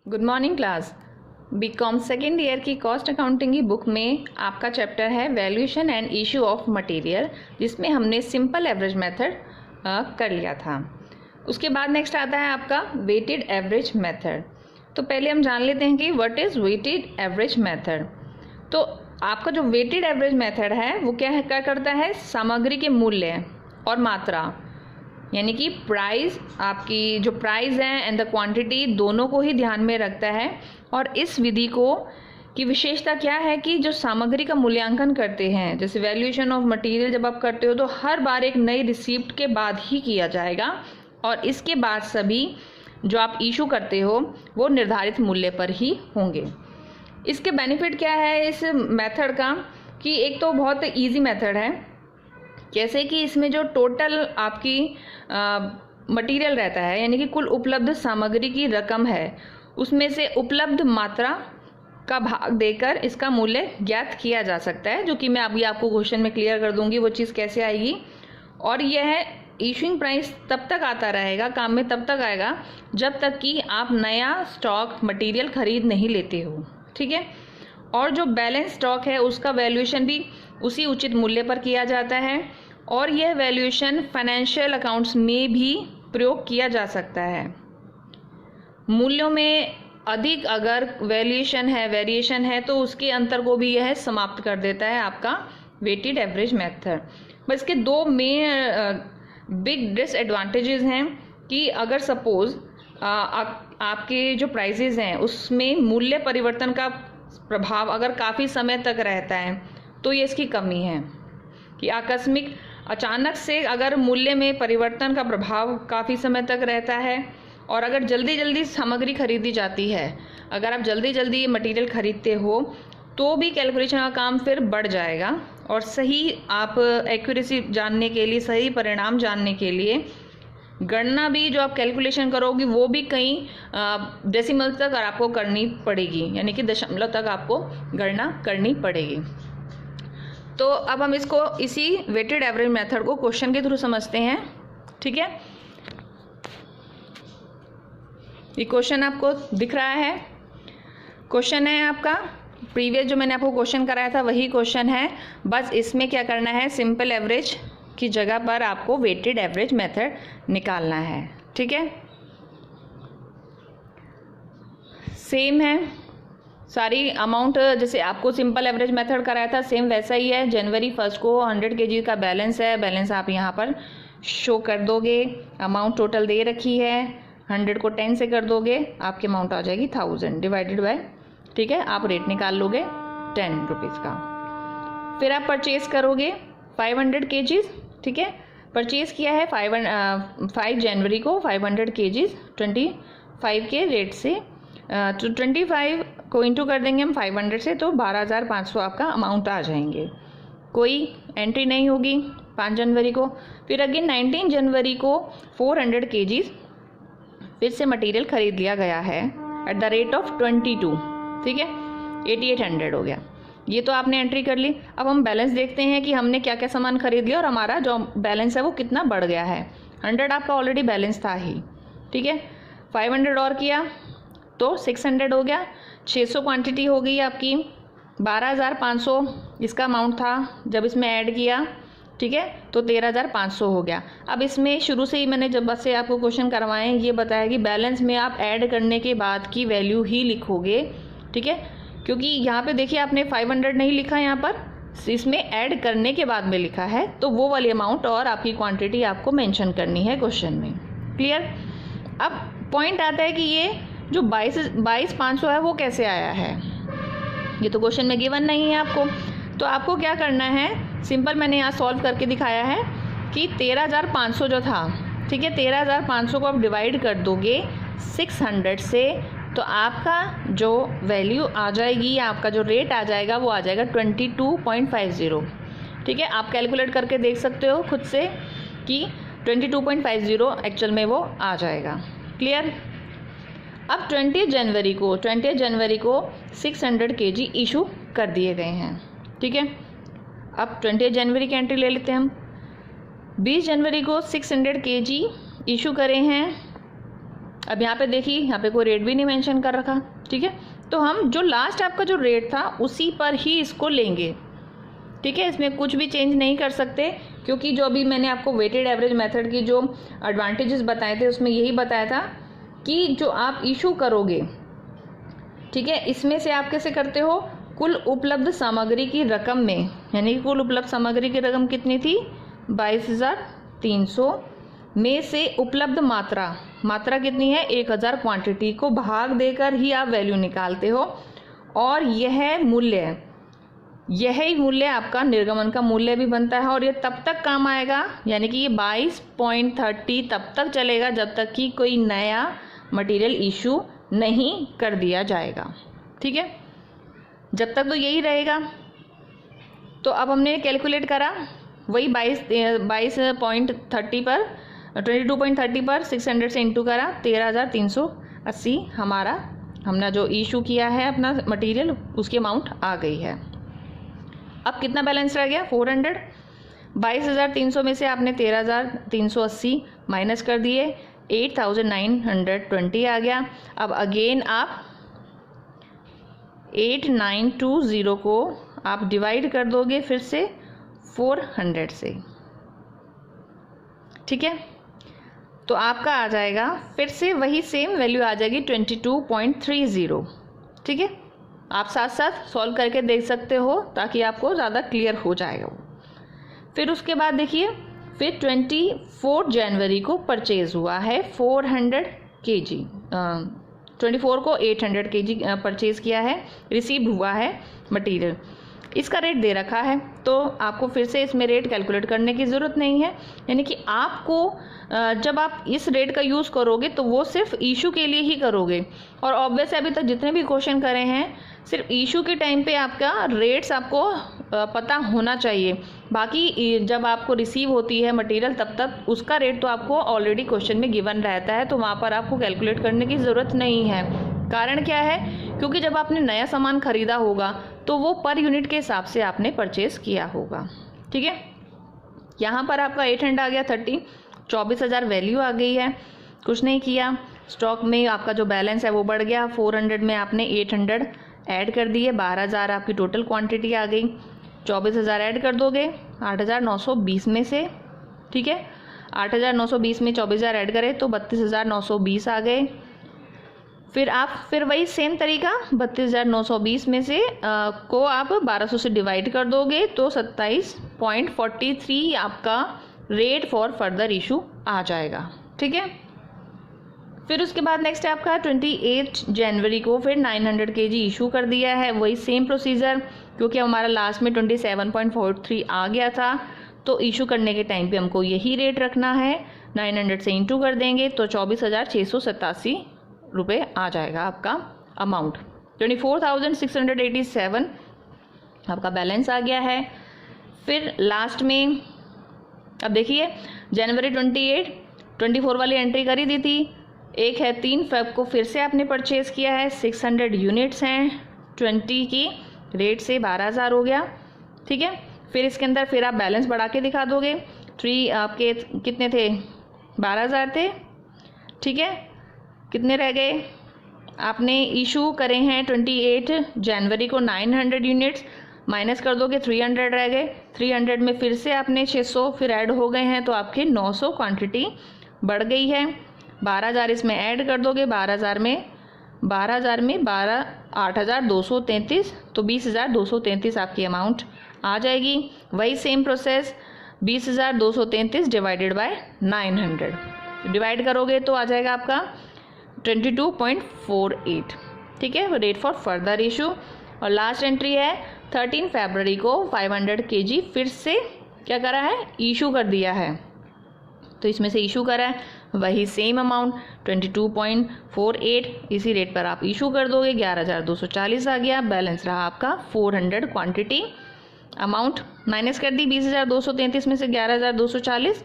Good morning class. BCom second year की cost accounting की book में आपका चैप्टर है valuation and issue of material, जिसमें हमने सिंपल एवरेज मेथड कर लिया था। उसके बाद नेक्स्ट आता है आपका वेटेड एवरेज मेथड। तो पहले हम जान लेते हैं कि what is weighted average method. तो आपका जो वेटेड एवरेज मेथड है वो क्या करता है, सामग्री के मूल्य और मात्रा यानी कि प्राइस, आपकी जो प्राइस है एंड द क्वांटिटी दोनों को ही ध्यान में रखता है। और इस विधि को की विशेषता क्या है कि जो सामग्री का मूल्यांकन करते हैं, जैसे वैल्यूएशन ऑफ मटेरियल जब आप करते हो तो हर बार एक नई रिसीप्ट के बाद ही किया जाएगा और इसके बाद सभी जो आप इशू करते हो वो निर्धारित मूल्य पर ही होंगे। इसके बेनिफिट क्या है इस मेथड का कि एक तो बहुत ईजी मेथड है, जैसे कि इसमें जो टोटल आपकी मटेरियल रहता है यानी कि कुल उपलब्ध सामग्री की रकम है, उसमें से उपलब्ध मात्रा का भाग देकर इसका मूल्य ज्ञात किया जा सकता है, जो कि मैं अभी आपको क्वेश्चन में क्लियर कर दूंगी वो चीज़ कैसे आएगी। और यह इशूइंग प्राइस तब तक आता रहेगा, काम में तब तक आएगा जब तक कि आप नया स्टॉक मटेरियल खरीद नहीं लेते हो, ठीक है। और जो बैलेंस स्टॉक है उसका वैल्यूएशन भी उसी उचित मूल्य पर किया जाता है और यह वैल्यूएशन फाइनेंशियल अकाउंट्स में भी प्रयोग किया जा सकता है। मूल्यों में अधिक अगर वेरिएशन है तो उसके अंतर को भी यह समाप्त कर देता है आपका वेटेड एवरेज मेथड। बस इसके दो मेन बिग डिसएडवांटेजेस हैं कि अगर सपोज आपके जो प्राइसेस हैं उसमें मूल्य परिवर्तन का प्रभाव अगर काफ़ी समय तक रहता है तो ये इसकी कमी है कि आकस्मिक अचानक से अगर मूल्य में परिवर्तन का प्रभाव काफ़ी समय तक रहता है और अगर जल्दी जल्दी सामग्री खरीदी जाती है, अगर आप जल्दी जल्दी ये मटेरियल खरीदते हो तो भी कैलकुलेशन का काम फिर बढ़ जाएगा और सही आप एक्यूरेसी जानने के लिए, सही परिणाम जानने के लिए गणना भी जो आप कैलकुलेशन करोगी वो भी कई डेसिमल तक आपको करनी पड़ेगी, यानी कि दशमलव तक आपको गणना करनी पड़ेगी। तो अब हम इसको इसी वेटेड एवरेज मेथड को क्वेश्चन के थ्रू समझते हैं, ठीक है। ये क्वेश्चन आपको दिख रहा है, क्वेश्चन है आपका प्रीवियस जो मैंने आपको क्वेश्चन कराया था वही क्वेश्चन है, बस इसमें क्या करना है, सिंपल एवरेज की जगह पर आपको वेटेड एवरेज मेथड निकालना है, ठीक है। सेम है सारी अमाउंट, जैसे आपको सिंपल एवरेज मेथड कराया था सेम वैसा ही है। जनवरी 1 को 100 kg का बैलेंस है, बैलेंस आप यहाँ पर शो कर दोगे, अमाउंट टोटल दे रखी है, 100 को 10 से कर दोगे आपकी अमाउंट आ जाएगी 1000 डिवाइडेड बाय, ठीक है, आप रेट निकाल लोगे 10 रुपीज़ का। फिर आप परचेज करोगे 500 kg, ठीक है, परचेज किया है 5 जनवरी को 500 kg 25 के रेट से, तो 25 को इंटू कर देंगे हम 500 से तो 12,500 आपका अमाउंट आ जाएंगे। कोई एंट्री नहीं होगी 5 जनवरी को। फिर अगेन 19 जनवरी को 400 kg फिर से मटेरियल खरीद लिया गया है एट द रेट ऑफ 22, ठीक है, 8800 हो गया। ये तो आपने एंट्री कर ली। अब हम बैलेंस देखते हैं कि हमने क्या क्या सामान खरीद लिया और हमारा जो बैलेंस है वो कितना बढ़ गया है। 100 आपका ऑलरेडी बैलेंस था ही, ठीक है, 500 और किया तो 600 हो गया, 600 क्वांटिटी हो गई आपकी, 12,500 इसका अमाउंट था जब इसमें ऐड किया, ठीक है, तो 13,500 हो गया। अब इसमें शुरू से ही मैंने जब से आपको क्वेश्चन करवाएं ये बताया कि बैलेंस में आप ऐड करने के बाद की वैल्यू ही लिखोगे, ठीक है, क्योंकि यहाँ पे देखिए आपने 500 नहीं लिखा, यहाँ पर इसमें ऐड करने के बाद में लिखा है, तो वो वाली अमाउंट और आपकी क्वांटिटी आपको मेंशन करनी है क्वेश्चन में, क्लियर। अब पॉइंट आता है कि ये जो 22,500 है वो कैसे आया है, ये तो क्वेश्चन में गिवन नहीं है आपको। तो आपको क्या करना है, सिंपल मैंने यहाँ सॉल्व करके दिखाया है कि 13,500 जो था, ठीक है, 13,500 को आप डिवाइड कर दोगे 600 से तो आपका जो वैल्यू आ जाएगी, आपका जो रेट आ जाएगा वो आ जाएगा 22.50, ठीक है। आप कैलकुलेट करके देख सकते हो खुद से कि 22.50 एक्चुअल में वो आ जाएगा, क्लियर। अब 20 जनवरी को 600 kg इशू कर दिए गए हैं, ठीक है। अब 20 जनवरी की एंट्री ले लेते हैं हम। 20 जनवरी को 600 kg इशू करे हैं अब यहाँ पे देखिए, यहाँ पे कोई रेट भी नहीं मेंशन कर रखा, ठीक है। तो हम जो लास्ट आपका जो रेट था उसी पर ही इसको लेंगे, ठीक है। इसमें कुछ भी चेंज नहीं कर सकते, क्योंकि जो अभी मैंने आपको वेटेड एवरेज मेथड की जो एडवांटेजेस बताए थे उसमें यही बताया था कि जो आप इशू करोगे, ठीक है, इसमें से आप कैसे करते हो, कुल उपलब्ध सामग्री की रकम में, यानी कि कुल उपलब्ध सामग्री की रकम कितनी थी 22,300 में से उपलब्ध मात्रा कितनी है 1,000 क्वांटिटी को भाग देकर ही आप वैल्यू निकालते हो, और यही मूल्य आपका निर्गमन का मूल्य भी बनता है। और ये तब तक काम आएगा, यानी कि ये 22.30 तब तक चलेगा जब तक कि कोई नया मटेरियल इशू नहीं कर दिया जाएगा, ठीक है। जब तक तो यही रहेगा। तो अब हमने कैलकुलेट करा, वही 22.30 पर 22.30 पर 600 से इंटू करा, 13,380 हमारा हमने जो इशू किया है अपना मटेरियल उसकी अमाउंट आ गई है। अब कितना बैलेंस रह गया 400। 22,300 में से आपने 13,380 माइनस कर दिए, 8,920 आ गया। अब अगेन आप 8920 को आप डिवाइड कर दोगे फिर से 400 से, ठीक है। तो आपका आ जाएगा फिर से वही सेम वैल्यू आ जाएगी 22.30, ठीक है। आप साथ साथ सॉल्व करके देख सकते हो ताकि आपको ज़्यादा क्लियर हो जाएगा वो। फिर उसके बाद देखिए, फिर 24 जनवरी को परचेज़ हुआ है 400 kg, 24 को 800 kg परचेज़ किया है, रिसीव हुआ है मटेरियल, इसका रेट दे रखा है। तो आपको फिर से इसमें रेट कैलकुलेट करने की ज़रूरत नहीं है, यानी कि आपको जब आप इस रेट का यूज़ करोगे तो वो सिर्फ इशू के लिए ही करोगे। और ऑब्वियस अभी तक जितने भी क्वेश्चन करे हैं सिर्फ इशू के टाइम पे आपका रेट्स आपको पता होना चाहिए, बाकी जब आपको रिसीव होती है मटेरियल तब तक उसका रेट तो आपको ऑलरेडी क्वेश्चन में गिवन रहता है, तो वहाँ पर आपको कैलकुलेट करने की ज़रूरत नहीं है। कारण क्या है, क्योंकि जब आपने नया सामान खरीदा होगा तो वो पर यूनिट के हिसाब से आपने परचेज़ किया होगा, ठीक है। यहाँ पर आपका 800 आ गया, 24,000 वैल्यू आ गई है, कुछ नहीं किया। स्टॉक में आपका जो बैलेंस है वो बढ़ गया, 400 में आपने 800 ऐड कर दिए, 12,000 आपकी टोटल क्वांटिटी आ गई। 24,000 ऐड कर दोगे 8,920 में से, ठीक है। 8,920 में 24,000 ऐड करें तो 32,920 आ गए। फिर वही सेम तरीका 32,920 में से को आप 1200 से डिवाइड कर दोगे तो 27.43 आपका रेट फॉर फर्दर इशू आ जाएगा, ठीक है। फिर उसके बाद नेक्स्ट है आपका 28 जनवरी को फिर 900 kg इशू कर दिया है, वही सेम प्रोसीजर, क्योंकि हमारा लास्ट में 27.43 आ गया था तो इशू करने के टाइम पे हमको यही रेट रखना है। 900 से इंटू कर देंगे तो 24,687 रुपये आ जाएगा आपका अमाउंट। 24,687 आपका बैलेंस आ गया है। फिर लास्ट में अब देखिए, जनवरी 28 24 वाली एंट्री करी दी थी, एक है 3 फेब को फिर से आपने परचेज़ किया है, 600 यूनिट्स हैं, 20 की रेट से 12,000 हो गया, ठीक है। फिर इसके अंदर फिर आप बैलेंस बढ़ा के दिखा दोगे, 3 आपके कितने थे 12,000 थे, ठीक है। कितने रह गए, आपने इशू करे हैं 28 जनवरी को 900 यूनिट्स, माइनस कर दोगे 300 रह गए, 300 में फिर से आपने 600 फिर ऐड हो गए हैं तो आपके 900 क्वांटिटी बढ़ गई है। 12,000 इसमें ऐड कर दोगे, 12,000 में 8,233 तो 20,233 आपकी अमाउंट आ जाएगी। वही same process 20,233 divided by 900 divide करोगे तो आ जाएगा आपका 22.48, ठीक है, रेट फॉर फर्दर इशू। और लास्ट एंट्री है 13 फरवरी को 500 kg फिर से क्या करा है, इशू कर दिया है, तो इसमें से इशू करा है वही सेम अमाउंट 22.48, इसी रेट पर आप इशू कर दोगे, 11,240 आ गया। बैलेंस रहा आपका 400 क्वांटिटी, अमाउंट माइनस कर दी 20,233 में से 11,240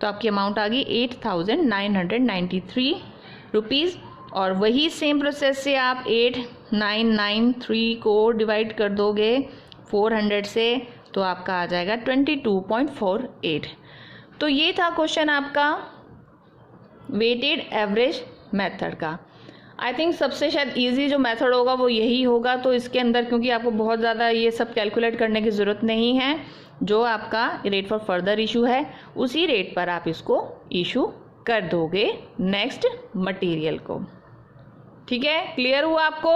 तो आपकी अमाउंट आ गई 8,993 रुपीज़। और वही सेम प्रोसेस से आप 8,993 को डिवाइड कर दोगे 400 से तो आपका आ जाएगा 22.48। तो ये था क्वेश्चन आपका वेटेड एवरेज मेथड का। आई थिंक सबसे शायद इजी जो मेथड होगा वो यही होगा। तो इसके अंदर क्योंकि आपको बहुत ज़्यादा ये सब कैलकुलेट करने की ज़रूरत नहीं है, जो आपका रेट फॉर फर्दर इशू है उसी रेट पर आप इसको इशू कर दोगे नेक्स्ट मटेरियल को। ठीक है, क्लियर हुआ आपको?